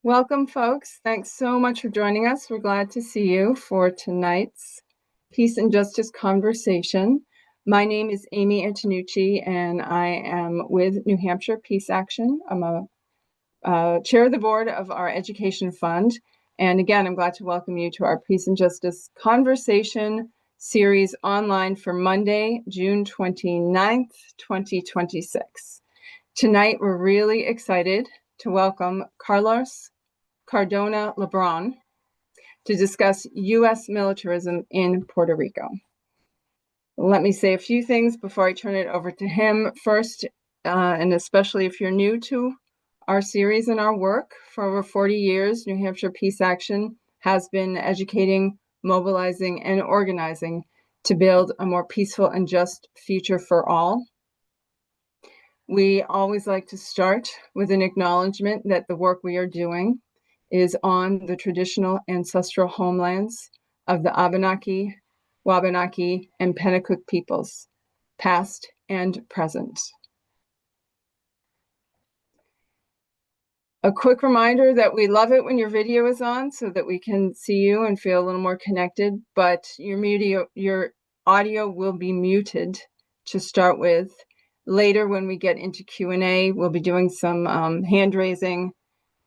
Welcome, folks. Thanks so much for joining us. We're glad to see you for tonight's Peace and Justice conversation. My name is Amy Antonucci, and I am with New Hampshire Peace Action. I'm a chair of the board of our education fund. And again, I'm glad to welcome you to our Peace and Justice conversation series online for Monday, June 29th, 2026. Tonight, we're really excited to welcome Carlos Cardona Lebron to discuss U.S. militarism in Puerto Rico. Let me say a few things before I turn it over to him. First, and especially if you're new to our series and our work, for over 40 years, New Hampshire Peace Action has been educating, mobilizing, and organizing to build a more peaceful and just future for all. We always like to start with an acknowledgement that the work we are doing is on the traditional ancestral homelands of the Abenaki, Wabanaki, and Pennacook peoples, past and present. A quick reminder that we love it when your video is on so that we can see you and feel a little more connected, but your audio will be muted to start with. Later, when we get into Q&A, we'll be doing some hand raising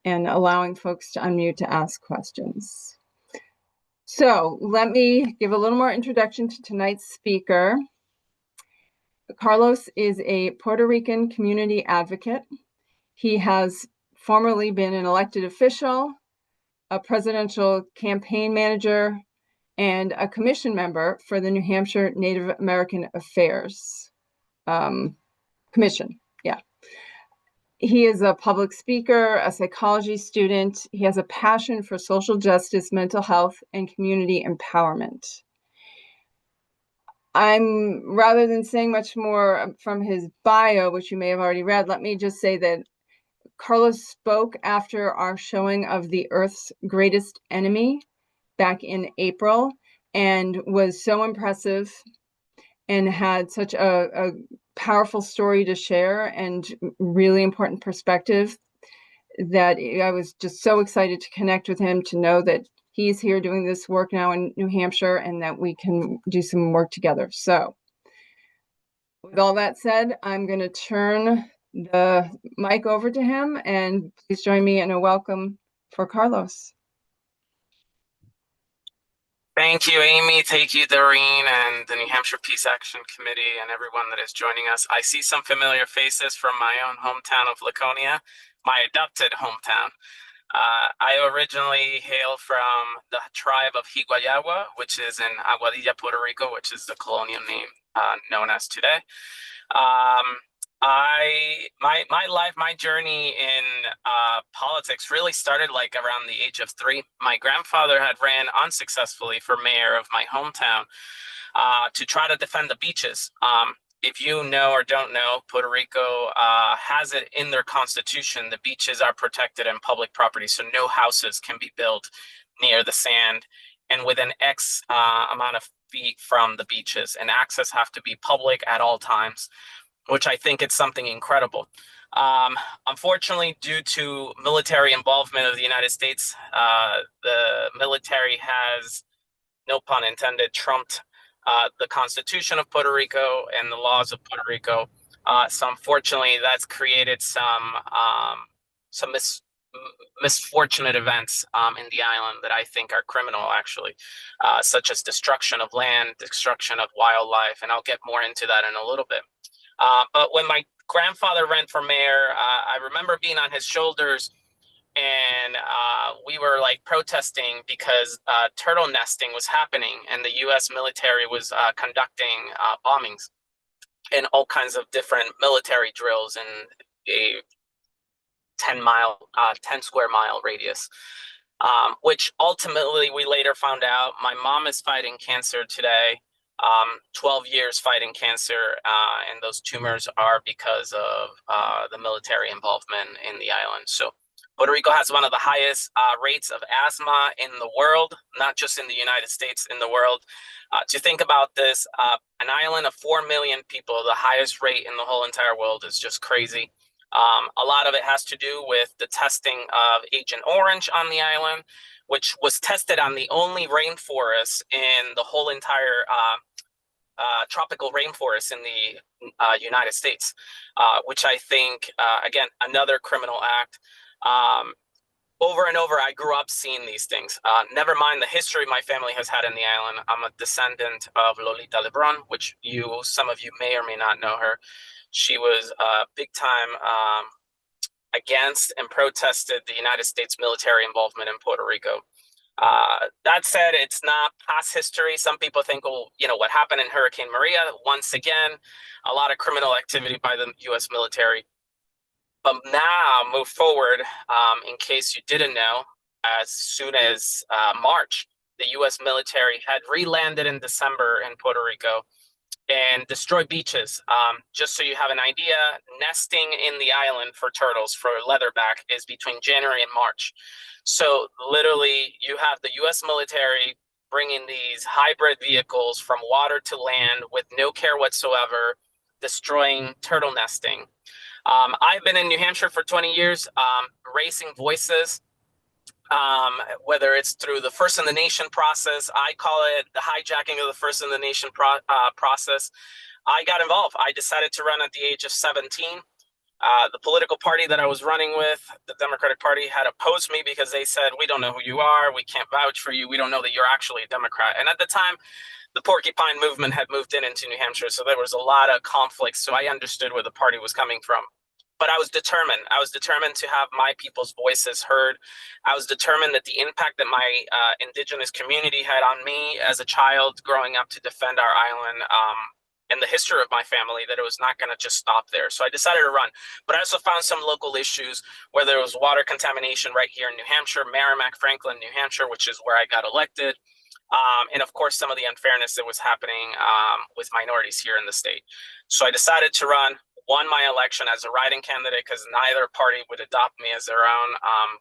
and allowing folks to unmute to ask questions. So let me give a little more introduction to tonight's speaker. Carlos is a Puerto Rican community advocate. He has formerly been an elected official, a presidential campaign manager, and a commission member for the New Hampshire Native American Affairs Commission. Yeah. He is a public speaker, a psychology student. He has a passion for social justice, mental health, and community empowerment. Rather than saying much more from his bio, which you may have already read, let me just say that Carlos spoke after our showing of The Earth's Greatest Enemy back in April and was so impressive and had such a powerful story to share and really important perspective that I was just so excited to connect with him, to know that he's here doing this work now in New Hampshire and that we can do some work together. So with all that said, I'm going to turn the mic over to him, and please join me in a welcome for Carlos. Thank you, Amy. Thank you, Doreen, and the New Hampshire Peace Action Committee, and everyone that is joining us. I see some familiar faces from my own hometown of Laconia, my adopted hometown. I originally hail from the tribe of Higuayagua, which is in Aguadilla, Puerto Rico, which is the colonial name known as today. My journey in politics really started like around the age of 3. My grandfather had ran unsuccessfully for mayor of my hometown to try to defend the beaches. If you know or don't know, Puerto Rico has it in their constitution. The beaches are protected and public property, so no houses can be built near the sand and within X amount of feet from the beaches, and access have to be public at all times, which I think is something incredible. Unfortunately, due to military involvement of the United States, the military has, no pun intended, trumped the Constitution of Puerto Rico and the laws of Puerto Rico. So unfortunately, that's created some misfortunate events in the island that I think are criminal, actually, such as destruction of land, destruction of wildlife, and I'll get more into that in a little bit. But when my grandfather ran for mayor, I remember being on his shoulders, and we were like protesting because turtle nesting was happening and the U.S. military was conducting bombings and all kinds of different military drills in a 10 square mile radius, which ultimately we later found out my mom is fighting cancer today. 12 years fighting cancer, and those tumors are because of the military involvement in the island. So Puerto Rico has one of the highest rates of asthma in the world, not just in the United States, in the world. To think about this, an island of 4 million people, the highest rate in the whole entire world, is just crazy. A lot of it has to do with the testing of Agent Orange on the island, which was tested on the only rainforest in the whole entire tropical rainforest in the United States, which I think, again, another criminal act. Over and over, I grew up seeing these things. Never mind the history my family has had in the island. I'm a descendant of Lolita Lebron, which some of you may or may not know her. She was big time against and protested the United States military involvement in Puerto Rico. That said, it's not past history. Some people think, well, what happened in Hurricane Maria, once again, a lot of criminal activity by the U.S. military. But now, move forward, in case you didn't know, as soon as March, the U.S. military had re-landed in December in Puerto Rico and destroyed beaches. Just so you have an idea, nesting in the island for turtles, for leatherback, is between January and March. So literally, you have the U.S. military bringing these hybrid vehicles from water to land with no care whatsoever, destroying turtle nesting. I've been in New Hampshire for 20 years, raising voices, whether it's through the First in the Nation process. I call it the hijacking of the First in the Nation process. I got involved. I decided to run at the age of 17. The political party that I was running with, the Democratic Party, had opposed me because they said, we don't know who you are. We can't vouch for you. We don't know that you're actually a Democrat. And at the time, the Porcupine movement had moved into New Hampshire. So there was a lot of conflict. So I understood where the party was coming from. But I was determined. I was determined to have my people's voices heard. I was determined that the impact that my indigenous community had on me as a child growing up to defend our island and the history of my family, that it was not going to just stop there. So I decided to run. But I also found some local issues, whether it was water contamination right here in New Hampshire, Merrimack, Franklin, New Hampshire, which is where I got elected. And of course, some of the unfairness that was happening with minorities here in the state. So I decided to run, won my election as a write-in candidate because neither party would adopt me as their own.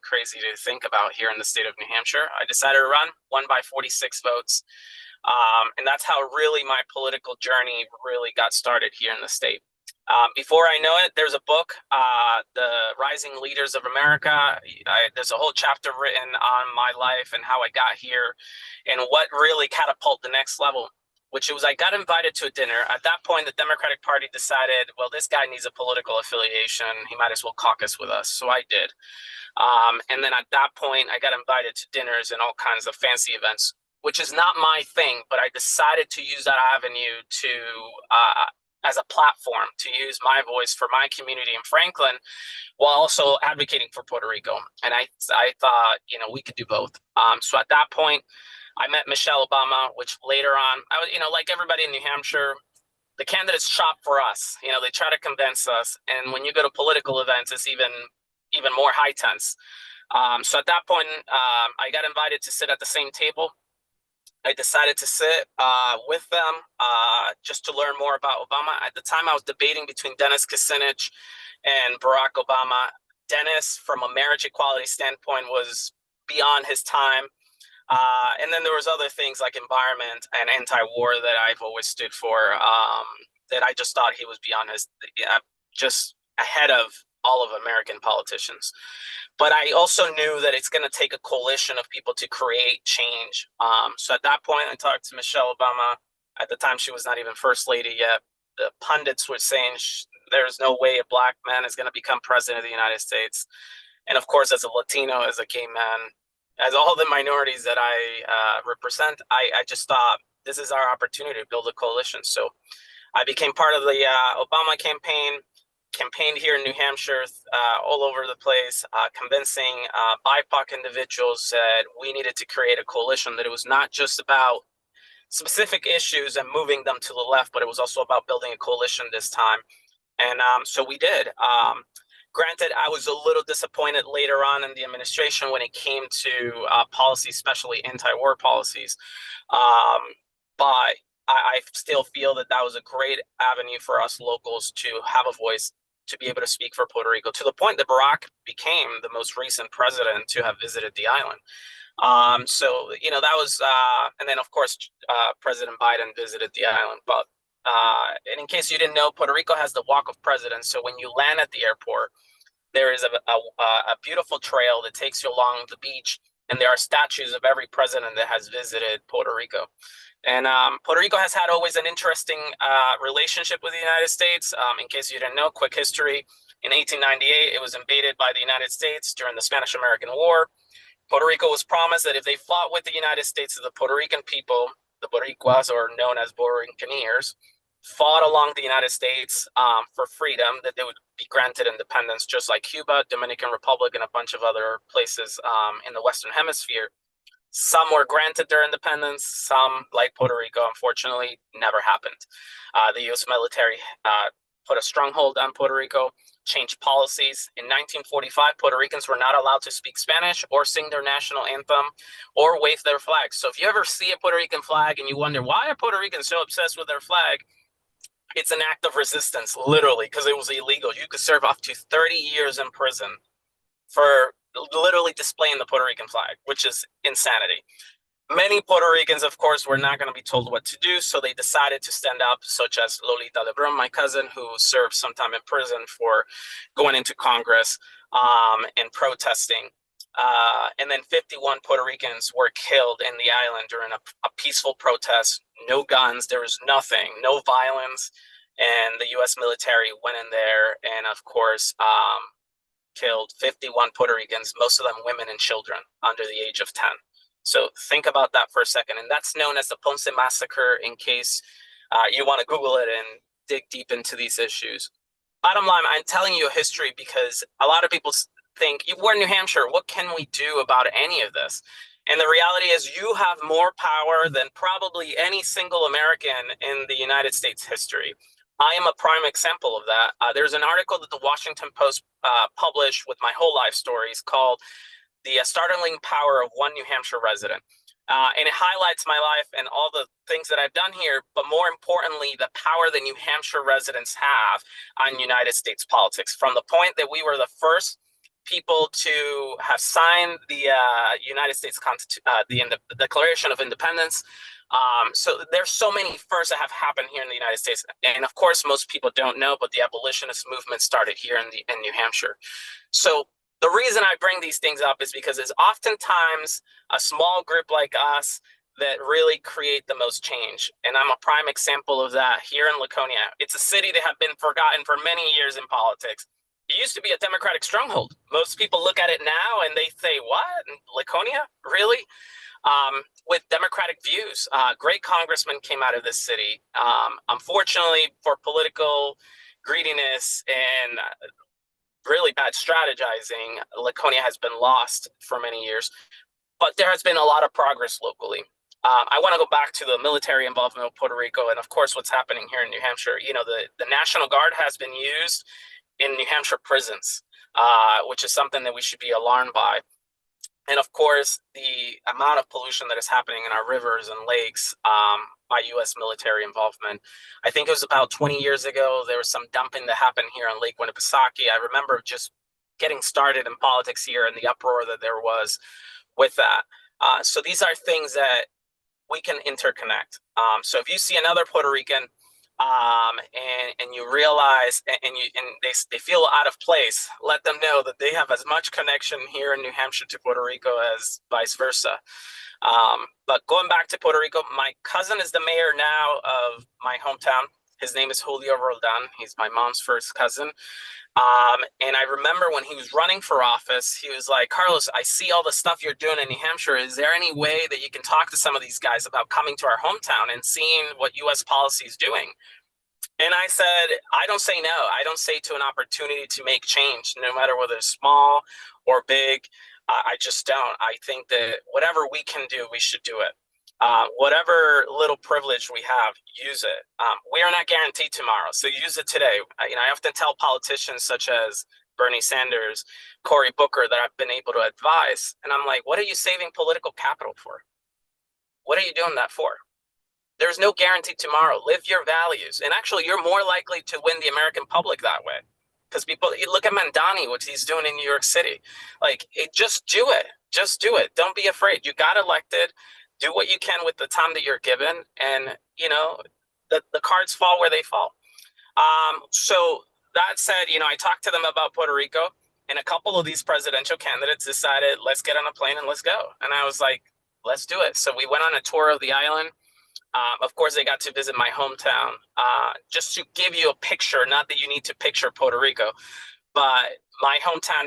Crazy to think about here in the state of New Hampshire. I decided to run, won by 46 votes. And that's how really my political journey really got started here in the state. Before I know it, there's a book, The Rising Leaders of America. There's a whole chapter written on my life and how I got here and what really catapulted the next level, which was I got invited to a dinner. At that point, the Democratic Party decided, well, this guy needs a political affiliation. He might as well caucus with us. So I did. And then at that point, I got invited to dinners and all kinds of fancy events, which is not my thing, but I decided to use that avenue to as a platform to use my voice for my community in Franklin while also advocating for Puerto Rico. And I thought, we could do both. So at that point, I met Michelle Obama, which later on, I was, like everybody in New Hampshire, the candidates shop for us. They try to convince us. And when you go to political events, it's even more high tense. So at that point, I got invited to sit at the same table. I decided to sit with them just to learn more about Obama. At the time, I was debating between Dennis Kucinich and Barack Obama. Dennis, from a marriage equality standpoint, was beyond his time. And then there was other things like environment and anti-war that I've always stood for, that I just thought he was beyond just ahead of all of American politicians. But I also knew that it's going to take a coalition of people to create change. So at that point, I talked to Michelle Obama. At the time, she was not even first lady yet. The pundits were saying there's no way a black man is going to become president of the United States. And of course, as a Latino, as a gay man, as all the minorities that I represent, I just thought this is our opportunity to build a coalition. So I became part of the Obama campaigned here in New Hampshire, all over the place, convincing BIPOC individuals that we needed to create a coalition, that it was not just about specific issues and moving them to the left, but it was also about building a coalition this time. And so we did. Granted, I was a little disappointed later on in the administration when it came to policies, especially anti-war policies. But I still feel that was a great avenue for us locals to have a voice, to be able to speak for Puerto Rico, to the point that Barack became the most recent president to have visited the island. So, that was, and then of course, President Biden visited the island. But and in case you didn't know, Puerto Rico has the Walk of Presidents. So when you land at the airport, there is a beautiful trail that takes you along the beach, and there are statues of every president that has visited Puerto Rico. And Puerto Rico has had always an interesting relationship with the United States. In case you didn't know, quick history. In 1898, it was invaded by the United States during the Spanish-American War. Puerto Rico was promised that if they fought with the United States, the Puerto Rican people, the Boricuas, or known as Borinqueneers, fought along the United States for freedom, that they would be granted independence, just like Cuba, Dominican Republic, and a bunch of other places in the Western Hemisphere. Some were granted their independence. Some, like Puerto Rico, unfortunately, never happened. The U.S. military put a stronghold on Puerto Rico, changed policies. In 1945, Puerto Ricans were not allowed to speak Spanish or sing their national anthem or wave their flags. So if you ever see a Puerto Rican flag and you wonder, why are Puerto Ricans so obsessed with their flag? It's an act of resistance, literally, because it was illegal. You could serve up to 30 years in prison for literally displaying the Puerto Rican flag, which is insanity. Many Puerto Ricans, of course, were not going to be told what to do, so they decided to stand up, such as Lolita Lebrun, my cousin, who served some time in prison for going into Congress and protesting. And then 51 Puerto Ricans were killed in the island during a peaceful protest. No guns, there was nothing, no violence. And the U.S. military went in there and, of course, killed 51 Puerto Ricans, most of them women and children under the age of 10. So think about that for a second. And that's known as the Ponce Massacre, in case you want to Google it and dig deep into these issues. Bottom line, I'm telling you a history because a lot of people think, we're in New Hampshire, what can we do about any of this? And the reality is you have more power than probably any single American in the United States history. I am a prime example of that. There's an article that the Washington Post published with my whole life stories called The Startling Power of One New Hampshire Resident. And it highlights my life and all the things that I've done here, but more importantly, the power that New Hampshire residents have on United States politics. From the point that we were the first people to have signed the United States the Declaration of Independence. So there's so many firsts that have happened here in the United States. And of course, most people don't know, but the abolitionist movement started here in New Hampshire. So the reason I bring these things up is because it's oftentimes a small group like us that really create the most change. And I'm a prime example of that here in Laconia. It's a city that have been forgotten for many years in politics. It used to be a Democratic stronghold. Most people look at it now and they say, what? Laconia? Really? With Democratic views. Great congressmen came out of this city. Unfortunately, for political greediness and really bad strategizing, Laconia has been lost for many years. But there has been a lot of progress locally. I want to go back to the military involvement of Puerto Rico and, of course, what's happening here in New Hampshire. You know, the National Guard has been used in New Hampshire prisons, which is something that we should be alarmed by. And of course, the amount of pollution that is happening in our rivers and lakes by U.S. military involvement. I think it was about 20 years ago, there was some dumping that happened here on Lake Winnipesaukee. I remember just getting started in politics here and the uproar that there was with that. So these are things that we can interconnect. So if you see another Puerto Rican and you realize and they feel out of place, let them know that they have as much connection here in New Hampshire to Puerto Rico as vice versa. But going back to Puerto Rico, my cousin is the mayor now of my hometown. His name is Julio Roldan. He's my mom's first cousin. And I remember when he was running for office, he was like, Carlos, I see all the stuff you're doing in New Hampshire. Is there any way that you can talk to some of these guys about coming to our hometown and seeing what U.S. policy is doing? And I said, I don't say no. I don't say to an opportunity to make change, no matter whether it's small or big. I just don't. I think that whatever we can do, we should do it. Whatever little privilege we have, use it. We are not guaranteed tomorrow, so use it today. I often tell politicians such as Bernie Sanders, Cory Booker, that I've been able to advise, and I'm like, what are you saving political capital for? What are you doing that for? There's no guarantee tomorrow. Live your values. And actually, you're more likely to win the American public that way. Because people, you look at Mandani, what he's doing in New York City. Just do it. Just do it. Don't be afraid. You got elected. Do what you can with the time that you're given. And, the cards fall where they fall. So that said, I talked to them about Puerto Rico. And a couple of these presidential candidates decided, let's get on a plane and let's go. And I was like, let's do it. So we went on a tour of the island. Of course, they got to visit my hometown. Just to give you a picture, not that you need to picture Puerto Rico, but my hometown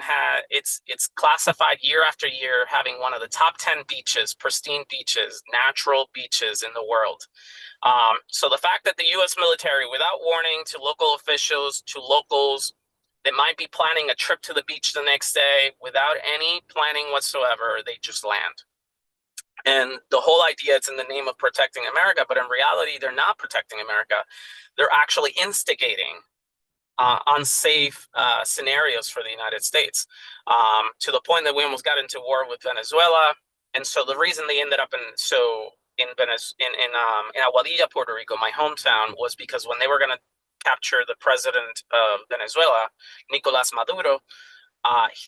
it's classified year after year having one of the top 10 beaches, pristine beaches, natural beaches in the world. So the fact that the U.S. military, without warning to local officials, to locals, they might be planning a trip to the beach the next day without any planning whatsoever, they just land. And the whole idea is in the name of protecting America, but in reality, they're not protecting America. They're actually instigating unsafe scenarios for the United States, to the point that we almost got into war with Venezuela. And so the reason they ended up in Aguadilla, Puerto Rico, my hometown, was because when they were going to capture the president of Venezuela, Nicolas Maduro,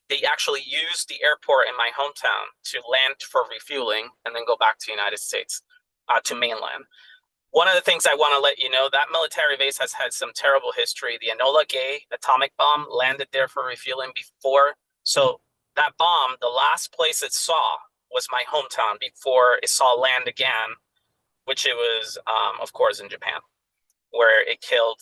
they actually used the airport in my hometown to land for refueling and then go back to the United States, to mainland. One of the things I want to let you know, that military base has had some terrible history. The Enola Gay atomic bomb landed there for refueling before. So that bomb, the last place it saw was my hometown before it saw land again, which it was, of course, in Japan, where it killed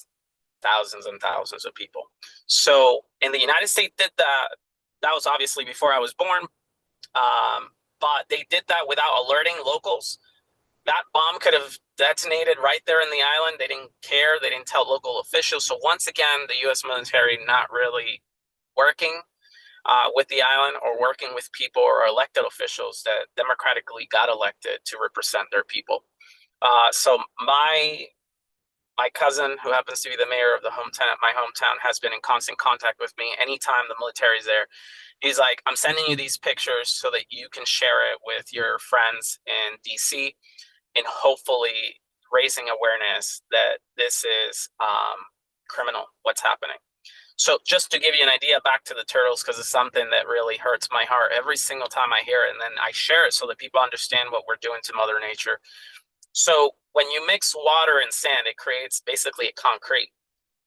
thousands and thousands of people. So in the United States did that. That was obviously before I was born. But they did that without alerting locals. That bomb could have detonated right there in the island. They didn't care. They didn't tell local officials. So once again, the U.S. military not really working with the island or working with people or elected officials that democratically got elected to represent their people. So my cousin, who happens to be the mayor of my hometown, has been in constant contact with me. Anytime the military's there, he's like, I'm sending you these pictures so that you can share it with your friends in DC, and hopefully raising awareness that this is criminal, what's happening. So just to give you an idea, back to the turtles, because it's something that really hurts my heart every single time I hear it, and then I share it so that people understand what we're doing to Mother Nature. So when you mix water and sand, it creates basically a concrete.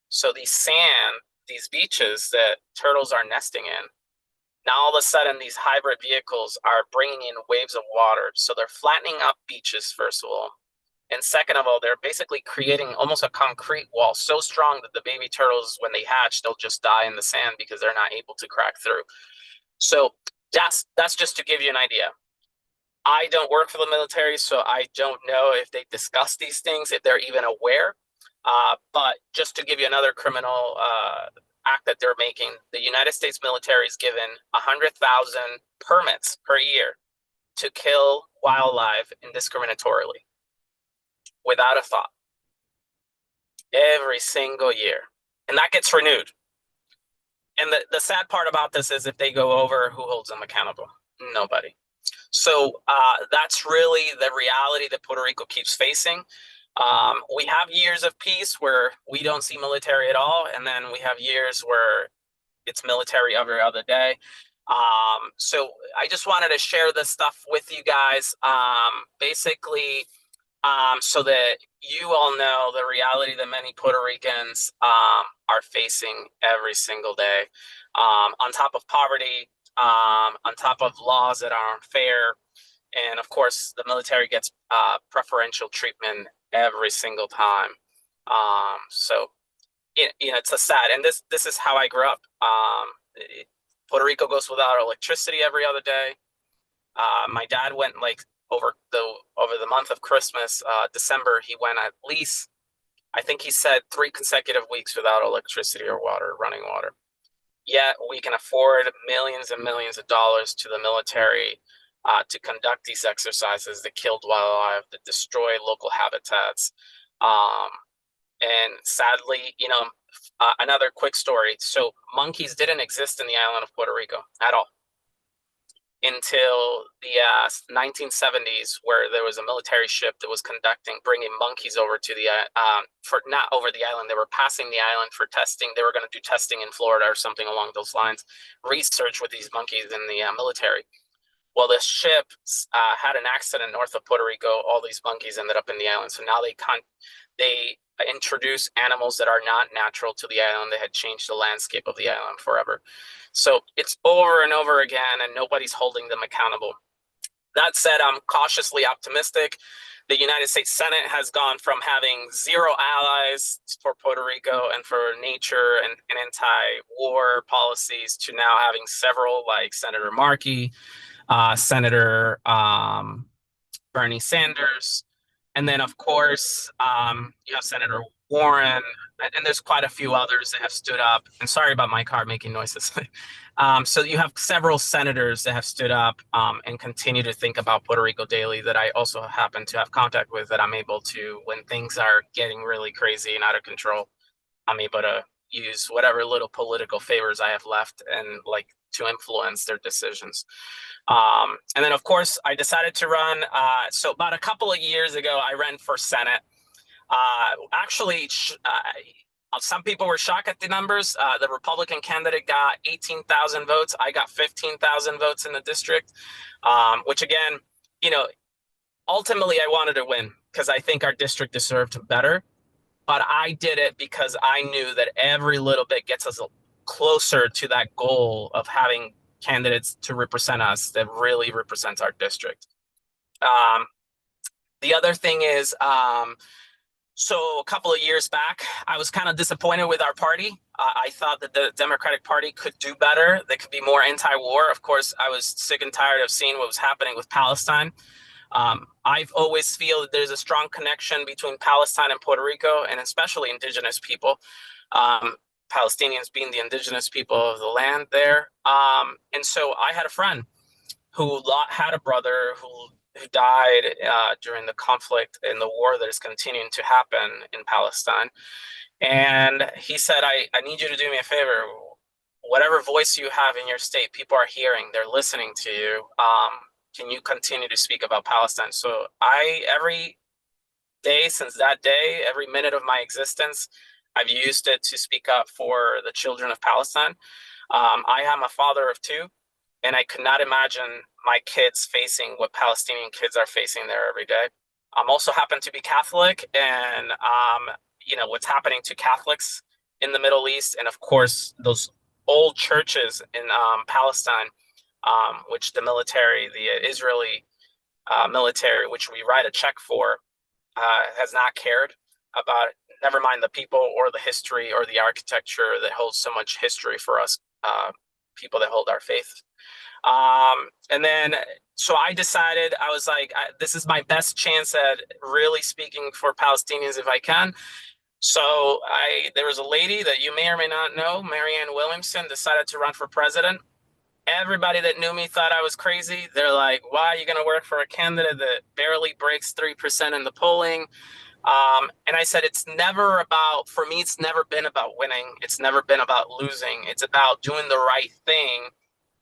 So these beaches that turtles are nesting in, now all of a sudden these hybrid vehicles are bringing in waves of water. So they're flattening up beaches, first of all. And second of all, they're basically creating almost a concrete wall so strong that the baby turtles, when they hatch, they'll just die in the sand because they're not able to crack through. So that's just to give you an idea. I don't work for the military, so I don't know if they discuss these things, if they're even aware. But just to give you another criminal act that they're making, the United States military is given 100,000 permits per year to kill wildlife indiscriminatorily without a thought every single year. And that gets renewed. And the sad part about this is if they go over, who holds them accountable? Nobody. So that's really the reality that Puerto Rico keeps facing. We have years of peace where we don't see military at all, and then we have years where it's military every other day. So I just wanted to share this stuff with you guys, basically, so that you all know the reality that many Puerto Ricans are facing every single day, on top of poverty, on top of laws that are unfair. And of course, the military gets preferential treatment every single time. So, it's a sad, and this is how I grew up. Puerto Rico goes without electricity every other day. My dad went like over the month of Christmas, December, he went at least, I think he said 3 consecutive weeks without electricity or water, running water. Yet we can afford millions and millions of dollars to the military to conduct these exercises that killed wildlife, that destroy local habitats. And sadly, another quick story. So monkeys didn't exist in the island of Puerto Rico at all until the 1970s, where there was a military ship that was bringing monkeys over to not over the island. They were passing the island for testing. They were going to do testing in Florida or something along those lines, research with these monkeys in the military. Well, this ship had an accident north of Puerto Rico. All these monkeys ended up in the island. So now they introduce animals that are not natural to the island. They had changed the landscape of the island forever. So it's over and over again, and nobody's holding them accountable. That said, I'm cautiously optimistic. The United States Senate has gone from having zero allies for Puerto Rico and for nature and anti-war policies to now having several, like Senator Markey, Senator Bernie Sanders, and then of course you have Senator Warren, and there's quite a few others that have stood up. And sorry about my car making noises. So you have several senators that have stood up and continue to think about Puerto Rico daily that I also happen to have contact with, that I'm able to, when things are getting really crazy and out of control, I'm able to use whatever little political favors I have left and like to influence their decisions. And then, of course, I decided to run. So about a couple of years ago, I ran for Senate. Actually, some people were shocked at the numbers. The Republican candidate got 18,000 votes. I got 15,000 votes in the district, which again, ultimately I wanted to win because I think our district deserved better. But I did it because I knew that every little bit gets us closer to that goal of having candidates to represent us that really represents our district. The other thing is, so a couple of years back, I was kind of disappointed with our party. I thought that the Democratic Party could do better. They could be more anti-war. Of course, I was sick and tired of seeing what was happening with Palestine. I've always feel that there's a strong connection between Palestine and Puerto Rico, and especially indigenous people. Palestinians being the indigenous people of the land there. And so I had a friend who had a brother who died during the conflict and the war that is continuing to happen in Palestine. And he said, I need you to do me a favor. Whatever voice you have in your state, people are hearing, they're listening to you. Can you continue to speak about Palestine? So every day since that day, every minute of my existence, I've used it to speak up for the children of Palestine. I am a father of two, and I could not imagine my kids facing what Palestinian kids are facing there every day. I'm also happen to be Catholic, and what's happening to Catholics in the Middle East, and of course those old churches in Palestine, which the Israeli military, which we write a check for, has not cared about it. Never mind the people or the history or the architecture that holds so much history for us, people that hold our faith. And then, so I decided, I was like, this is my best chance at really speaking for Palestinians if I can. So there was a lady that you may or may not know, Marianne Williamson, decided to run for president. Everybody that knew me thought I was crazy. They're like, why are you going to work for a candidate that barely breaks 3% in the polling? And I said, for me, it's never been about winning. It's never been about losing. It's about doing the right thing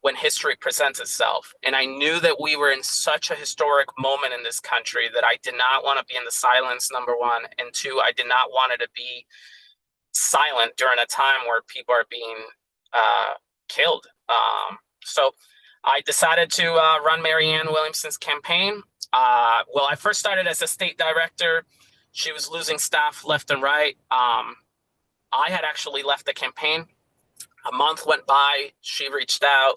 when history presents itself. And I knew that we were in such a historic moment in this country that I did not want to be in the silence, number one. And two, I did not want it to be silent during a time where people are being killed. So I decided to run Marianne Williamson's campaign. Well, I first started as a state director. She was losing staff left and right. I had actually left the campaign. A month went by. She reached out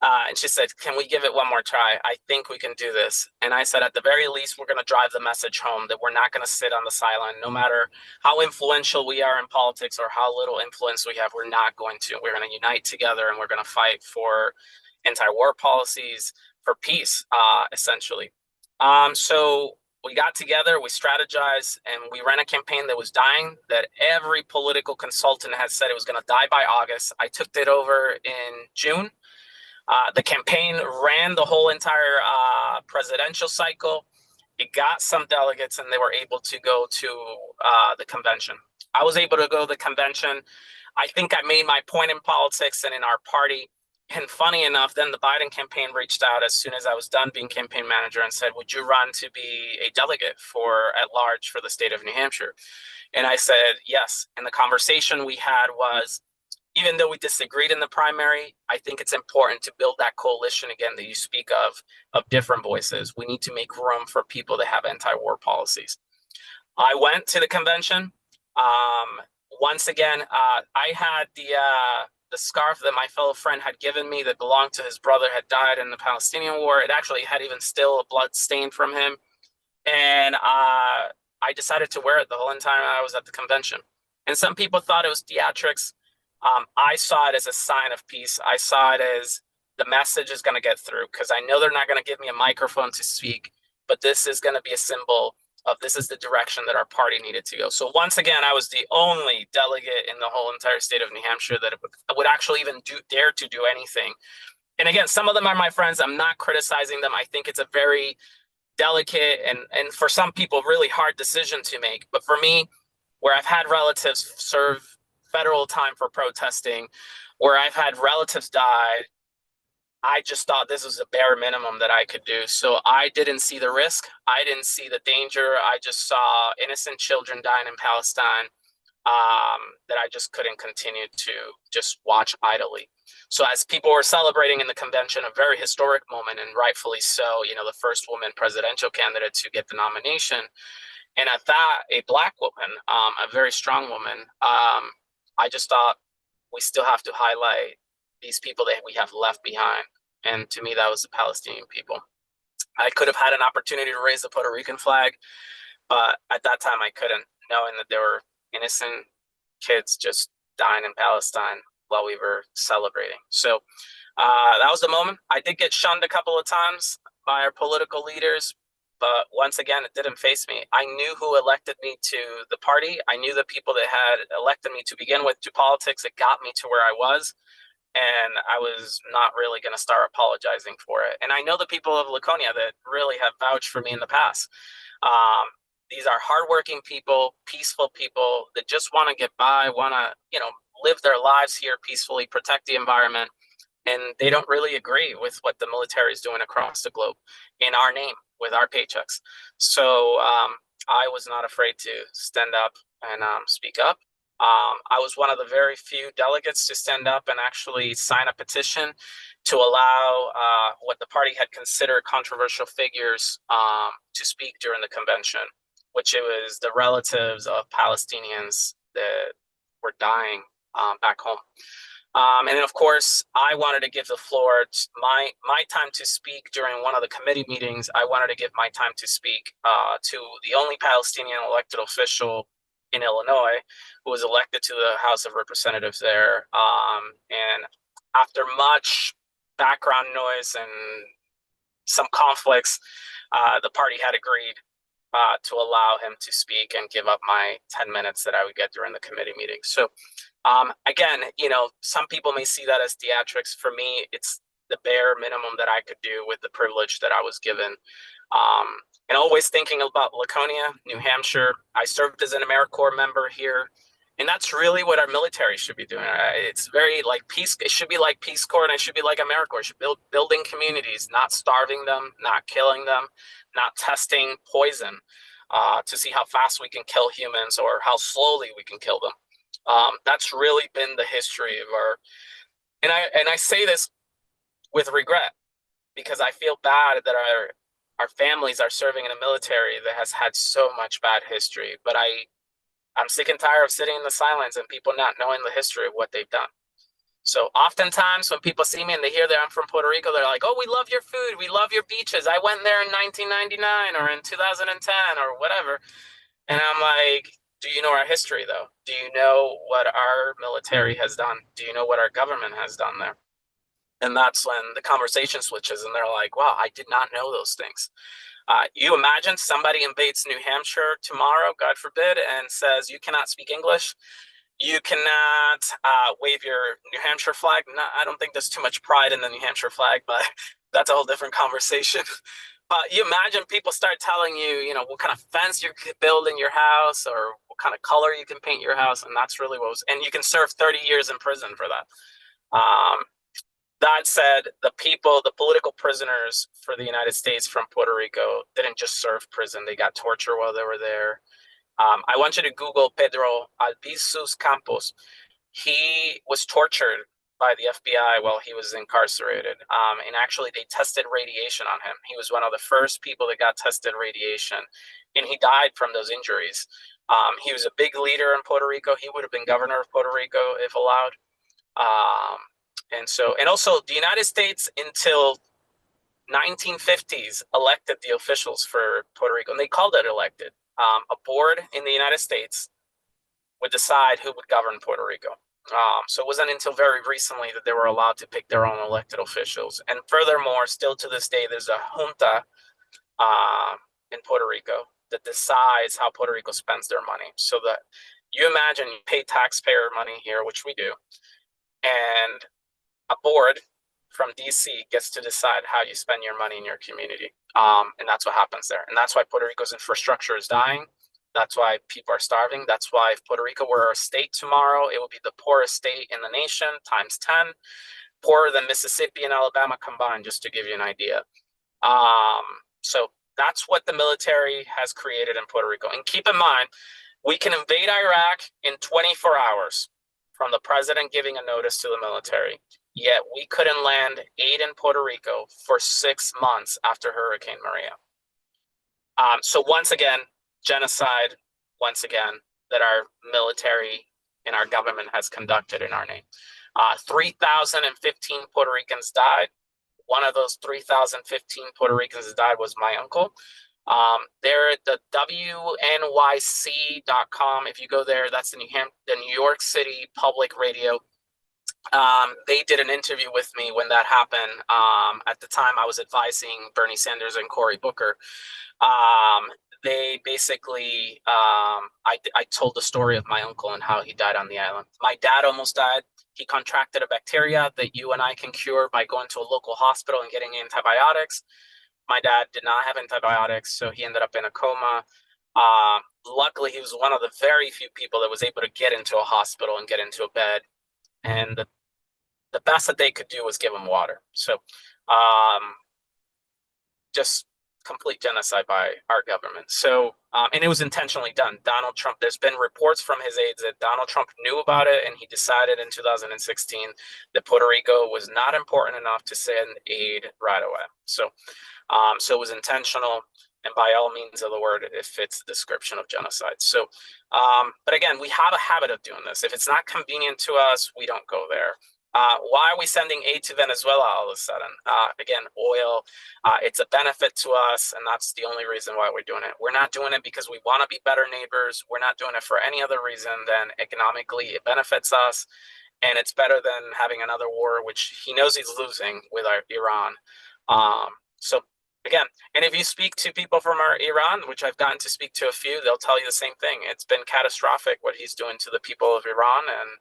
and she said, can we give it one more try? I think we can do this. And I said, at the very least, we're going to drive the message home that we're not going to sit on the sideline. No matter how influential we are in politics or how little influence we have, we're not going to. We're going to unite together and we're going to fight for anti-war policies, for peace, essentially. So we got together, we strategized, and we ran a campaign that was dying, that every political consultant had said it was going to die by August. I took it over in June. The campaign ran the whole entire presidential cycle. It got some delegates, and they were able to go to the convention. I was able to go to the convention. I think I made my point in politics and in our party. And funny enough, then the Biden campaign reached out as soon as I was done being campaign manager and said, would you run to be a delegate at large for the state of New Hampshire? And I said, yes. And the conversation we had was, even though we disagreed in the primary, I think it's important to build that coalition again that you speak of different voices. We need to make room for people that have anti-war policies. I went to the convention. Once again, I had the scarf that my fellow friend had given me that belonged to his brother had died in the Palestinian War. It actually had even still a blood stain from him. And I decided to wear it the whole entire time I was at the convention. And some people thought it was theatrics. I saw it as a sign of peace. I saw it as the message is going to get through, because I know they're not going to give me a microphone to speak, but this is going to be a symbol of this is the direction that our party needed to go. So once again, I was the only delegate in the whole entire state of New Hampshire that would actually even dare to do anything. And again, some of them are my friends. I'm not criticizing them. I think it's a very delicate and for some people really hard decision to make. But for me, where I've had relatives serve federal time for protesting, where I've had relatives die, I just thought this was a bare minimum that I could do. So I didn't see the risk. I didn't see the danger. I just saw innocent children dying in Palestine, that I just couldn't continue to just watch idly. So as people were celebrating in the convention, a very historic moment, and rightfully so, you know, the first woman presidential candidate to get the nomination. And at that, a Black woman, a very strong woman, I just thought we still have to highlight these people that we have left behind. And to me, that was the Palestinian people. I could have had an opportunity to raise the Puerto Rican flag, but at that time I couldn't, knowing that there were innocent kids just dying in Palestine while we were celebrating. So that was the moment. I did get shunned a couple of times by our political leaders, but once again, it didn't faze me. I knew who elected me to the party. I knew the people that had elected me to begin with to politics that got me to where I was. And I was not really going to start apologizing for it. And I know the people of Laconia that really have vouched for me in the past. These are hardworking people, peaceful people that just want to get by, want to, you know, live their lives here peacefully, protect the environment. And they don't really agree with what the military is doing across the globe in our name, with our paychecks. So I was not afraid to stand up and speak up. I was one of the very few delegates to stand up and actually sign a petition to allow what the party had considered controversial figures to speak during the convention, which it was the relatives of Palestinians that were dying back home. And then, of course, I wanted to give the floor to my time to speak during one of the committee meetings. I wanted to give my time to speak to the only Palestinian elected official in Illinois who was elected to the House of Representatives there. And after much background noise and some conflicts, the party had agreed to allow him to speak and give up my 10 minutes that I would get during the committee meeting. So again, you know, some people may see that as theatrics. For me, it's the bare minimum that I could do with the privilege that I was given. And always thinking about Laconia, New Hampshire. I served as an AmeriCorps member here. And that's really what our military should be doing. It's very like peace. It should be like Peace Corps, and it should be like AmeriCorps. It should building communities, not starving them, not killing them, not testing poison to see how fast we can kill humans or how slowly we can kill them. That's really been the history of our. And I say this with regret, because I feel bad that our families are serving in a military that has had so much bad history. But I'm sick and tired of sitting in the silence and people not knowing the history of what they've done. So oftentimes when people see me and they hear that I'm from Puerto Rico, they're like, oh, we love your food. We love your beaches. I went there in 1999 or in 2010 or whatever. And I'm like, do you know our history, though? Do you know what our military has done? Do you know what our government has done there? And that's when the conversation switches and they're like, wow, I did not know those things. You imagine somebody invades New Hampshire tomorrow, God forbid, and says, you cannot speak English. You cannot wave your New Hampshire flag. No, I don't think there's too much pride in the New Hampshire flag, but that's a whole different conversation. But you imagine people start telling you, you know, what kind of fence you could build in your house or what kind of color you can paint your house. And that's really what was, and you can serve 30 years in prison for that. That said, the people, the political prisoners for the United States from Puerto Rico didn't just serve prison. They got torture while they were there. I want you to Google Pedro Albizu's Campos. He was tortured by the FBI while he was incarcerated. And actually, they tested radiation on him. He was one of the first people that got tested radiation, and he died from those injuries. He was a big leader in Puerto Rico. He would have been governor of Puerto Rico if allowed. And also the United States until 1950s elected the officials for Puerto Rico, and they called it elected. A board in the United States would decide who would govern Puerto Rico. So it wasn't until very recently that they were allowed to pick their own elected officials. And furthermore, still to this day, there's a junta in Puerto Rico that decides how Puerto Rico spends their money. So that you imagine you pay taxpayer money here, which we do, and a board from DC gets to decide how you spend your money in your community. And that's what happens there. And that's why Puerto Rico's infrastructure is dying. That's why people are starving. That's why if Puerto Rico were a state tomorrow, it would be the poorest state in the nation times 10, poorer than Mississippi and Alabama combined, just to give you an idea. So that's what the military has created in Puerto Rico. And keep in mind, we can invade Iraq in 24 hours from the president giving a notice to the military. Yet we couldn't land aid in Puerto Rico for 6 months after Hurricane Maria. So once again, genocide, once again, that our military and our government has conducted in our name. 3,015 Puerto Ricans died. One of those 3,015 Puerto Ricans that died was my uncle. They're at the WNYC.com. If you go there, that's the New York City Public Radio. They did an interview with me when that happened. At the time, I was advising Bernie Sanders and Cory Booker. They basically, I told the story of my uncle and how he died on the island. My dad almost died. He contracted a bacteria that you and I can cure by going to a local hospital and getting antibiotics. My dad did not have antibiotics, so he ended up in a coma. Luckily, he was one of the very few people that was able to get into a hospital and get into a bed. And the best that they could do was give him water. So just complete genocide by our government. So, and it was intentionally done. Donald Trump, there's been reports from his aides that Donald Trump knew about it, and he decided in 2016 that Puerto Rico was not important enough to send aid right away. So it was intentional, and by all means of the word, it fits the description of genocide. So, but again, we have a habit of doing this. If it's not convenient to us, we don't go there. Why are we sending aid to Venezuela all of a sudden? Again, oil, it's a benefit to us, and that's the only reason why we're doing it. We're not doing it because we want to be better neighbors. We're not doing it for any other reason than economically it benefits us, and it's better than having another war, which he knows he's losing with Iran. So again, and if you speak to people from Iran, which I've gotten to speak to a few, they'll tell you the same thing. It's been catastrophic what he's doing to the people of Iran and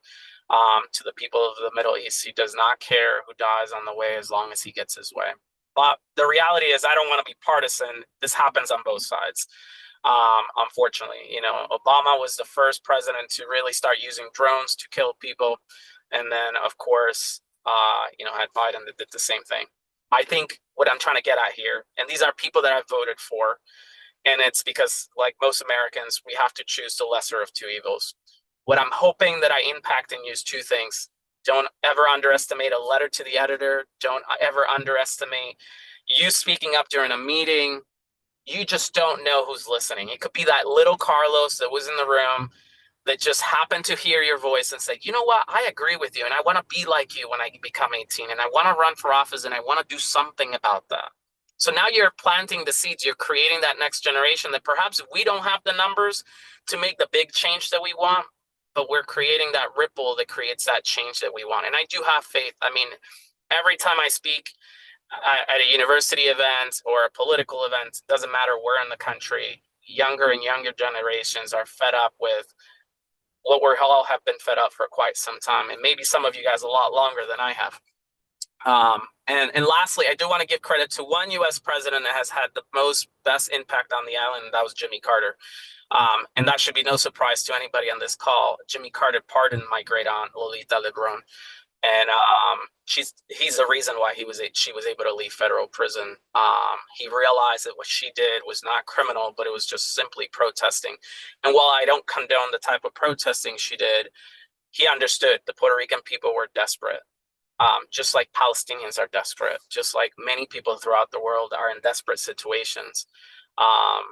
to the people of the Middle East. He does not care who dies on the way as long as he gets his way. But the reality is, I don't want to be partisan. This happens on both sides. Unfortunately, Obama was the first president to really start using drones to kill people. And then, of course, had Biden that did the same thing. I think what I'm trying to get at here, and these are people that I've voted for, and it's because, like most Americans, we have to choose the lesser of two evils. What I'm hoping that I impact and use two things. Don't ever underestimate a letter to the editor. Don't ever underestimate you speaking up during a meeting. You just don't know who's listening. It could be that little Carlos that was in the room that just happened to hear your voice and said, you know what, I agree with you, and I want to be like you when I become 18, and I want to run for office, and I want to do something about that. So now you're planting the seeds. You're creating that next generation that perhaps we don't have the numbers to make the big change that we want, but we're creating that ripple that creates that change that we want. And I do have faith. I mean, every time I speak at a university event or a political event, doesn't matter where in the country, younger and younger generations are fed up with what we all have been fed up for quite some time. And maybe some of you guys a lot longer than I have. And lastly, I do want to give credit to one U.S. president that has had the best impact on the island, and that was Jimmy Carter. And that should be no surprise to anybody on this call. Jimmy Carter pardoned my great aunt, Lolita Lebron. And he's the reason why she was able to leave federal prison. He realized that what she did was not criminal, but it was just simply protesting. And while I don't condone the type of protesting she did, he understood the Puerto Rican people were desperate. Just like Palestinians are desperate, just like many people throughout the world are in desperate situations. Um,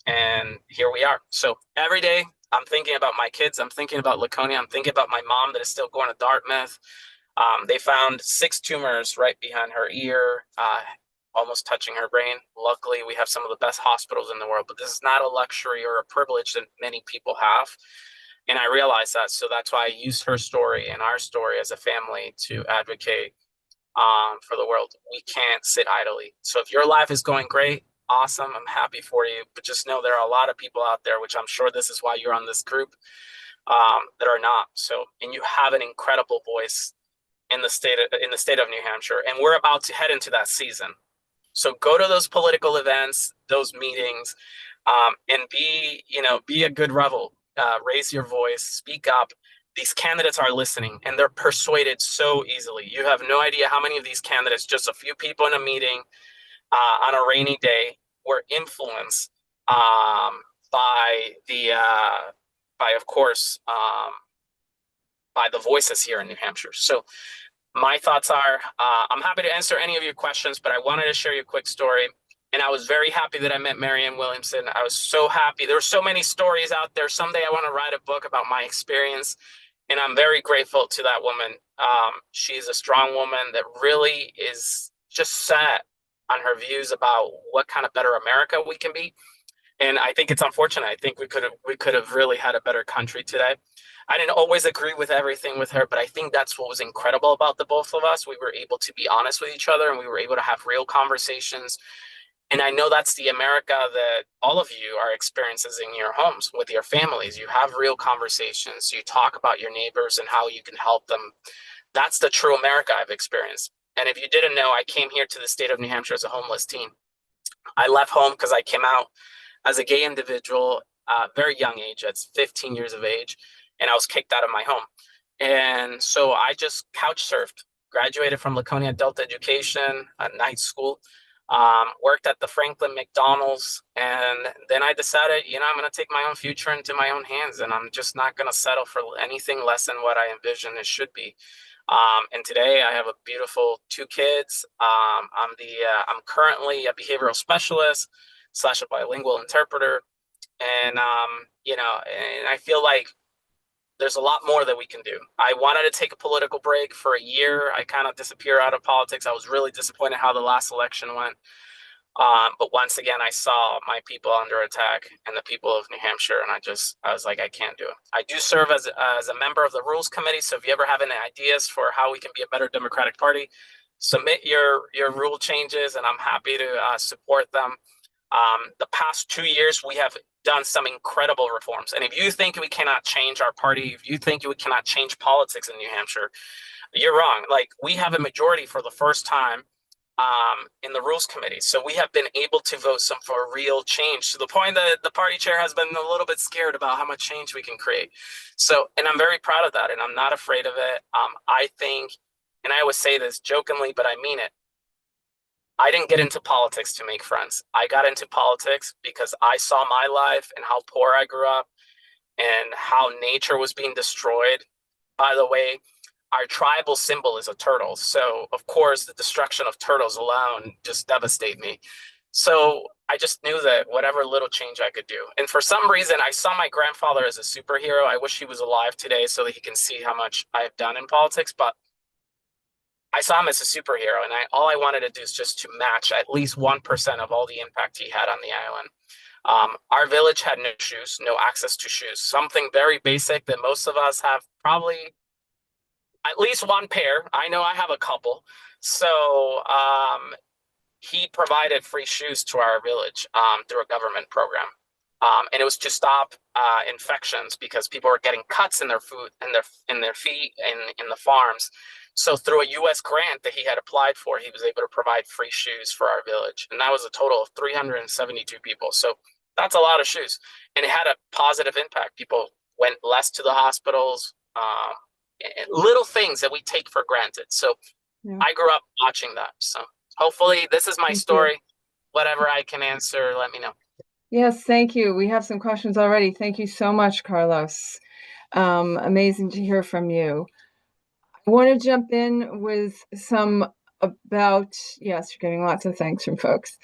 and here we are. So every day I'm thinking about my kids. I'm thinking about Laconia. I'm thinking about my mom that is still going to Dartmouth. They found 6 tumors right behind her ear, almost touching her brain. Luckily, we have some of the best hospitals in the world, but this is not a luxury or a privilege that many people have. And I realized that. So that's why I used her story and our story as a family to advocate for the world. We can't sit idly. So if your life is going great, awesome. I'm happy for you. But just know there are a lot of people out there, which I'm sure this is why you're on this group, that are not. So, and you have an incredible voice in the state of New Hampshire, and we're about to head into that season. So go to those political events, those meetings, and be a good rebel. Raise your voice, speak up. These candidates are listening, and they're persuaded so easily. You have no idea how many of these candidates, just a few people in a meeting on a rainy day, were influenced by of course, by the voices here in New Hampshire. So my thoughts are, I'm happy to answer any of your questions, but I wanted to share you a quick story. And I was very happy that I met Marianne Williamson. I was so happy. There were so many stories out there. Someday I want to write a book about my experience. And I'm very grateful to that woman. She's a strong woman that really is just set on her views about what kind of better America we can be. And I think it's unfortunate. I think we could have really had a better country today. I didn't always agree with everything with her, but I think that's what was incredible about the both of us. We were able to be honest with each other, and we were able to have real conversations. And I know that's the America that all of you are experiencing in your homes with your families. You have real conversations. You talk about your neighbors and how you can help them. That's the true America I've experienced. And if you didn't know, I came here to the state of New Hampshire as a homeless teen. I left home because I came out as a gay individual, very young age, at 15 years of age, and I was kicked out of my home. And so I just couch surfed, graduated from Laconia Adult Education, a night school, worked at the Franklin McDonald's, and then I decided, I'm going to take my own future into my own hands, and I'm just not going to settle for anything less than what I envision it should be. And today I have a beautiful 2 kids. I'm currently a behavioral specialist slash a bilingual interpreter, and and I feel like there's a lot more that we can do. I wanted to take a political break for a year. I kind of disappeared out of politics. I was really disappointed how the last election went. But once again, I saw my people under attack and the people of New Hampshire, and I was like, I can't do it. I do serve as a member of the Rules Committee, so if you ever have any ideas for how we can be a better Democratic Party, submit your rule changes, and I'm happy to support them. The past 2 years, we have done some incredible reforms. And if you think we cannot change our party, if you think we cannot change politics in New Hampshire, you're wrong. Like, we have a majority for the first time in the Rules Committee. So we have been able to vote for real change, to the point that the party chair has been a little bit scared about how much change we can create. So, and I'm very proud of that, and I'm not afraid of it. I think, and I always say this jokingly, but I mean it, I didn't get into politics to make friends. I got into politics because I saw my life and how poor I grew up and how nature was being destroyed. By the way, our tribal symbol is a turtle. So, of course, the destruction of turtles alone just devastate me. So I just knew that whatever little change I could do. And for some reason, I saw my grandfather as a superhero. I wish he was alive today so that he can see how much I've done in politics. But I saw him as a superhero, and all I wanted to do is just to match at least 1% of all the impact he had on the island. Our village had no shoes, no access to shoes, something very basic that most of us have probably at least one pair. I know I have a couple. So he provided free shoes to our village through a government program. And it was to stop infections because people were getting cuts in their foot and their feet in the farms. So through a U.S. grant that he had applied for, he was able to provide free shoes for our village. And that was a total of 372 people. So that's a lot of shoes. And it had a positive impact. People went less to the hospitals, little things that we take for granted. So yeah. I grew up watching that. So hopefully this is my story. Whatever I can answer, let me know. Yes, thank you. We have some questions already. Thank you so much, Carlos. Amazing to hear from you. I want to jump in with some about, yes, you're getting lots of thanks from folks,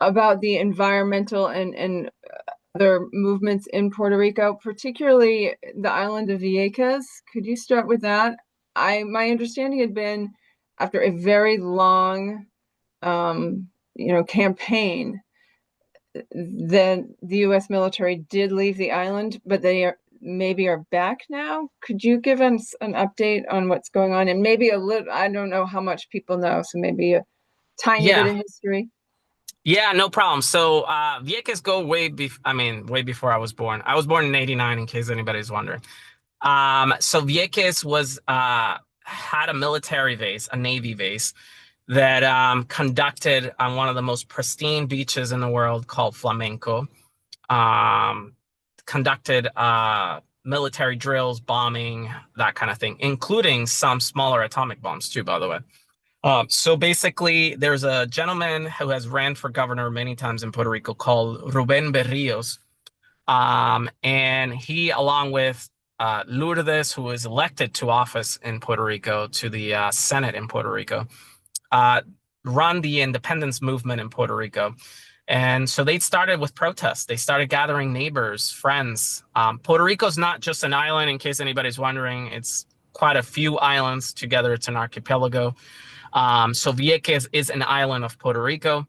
about the environmental and other movements in Puerto Rico, particularly the island of Vieques. Could you start with that? My understanding had been after a very long, campaign, then the U.S. military did leave the island, but they are back now. Could you give us an update on what's going on? And maybe a little, I don't know how much people know, so maybe a tiny bit Yeah. of history. Yeah, no problem. So, Vieques go way before I was born. I was born in '89, in case anybody's wondering. So Vieques was had a military base, a Navy base that conducted on one of the most pristine beaches in the world called Flamenco. Um, Conducted military drills, bombing, that kind of thing, including some smaller atomic bombs too, by the way. So basically, there's a gentleman who has ran for governor many times in Puerto Rico called Ruben Berrios. And he, along with Lourdes, who was elected to office in Puerto Rico, to the Senate in Puerto Rico, uh, run the independence movement in Puerto Rico. And so they started with protests. They started gathering neighbors, friends. Puerto Rico's not just an island, in case anybody's wondering. It's quite a few islands together. It's an archipelago. So Vieques is an island of Puerto Rico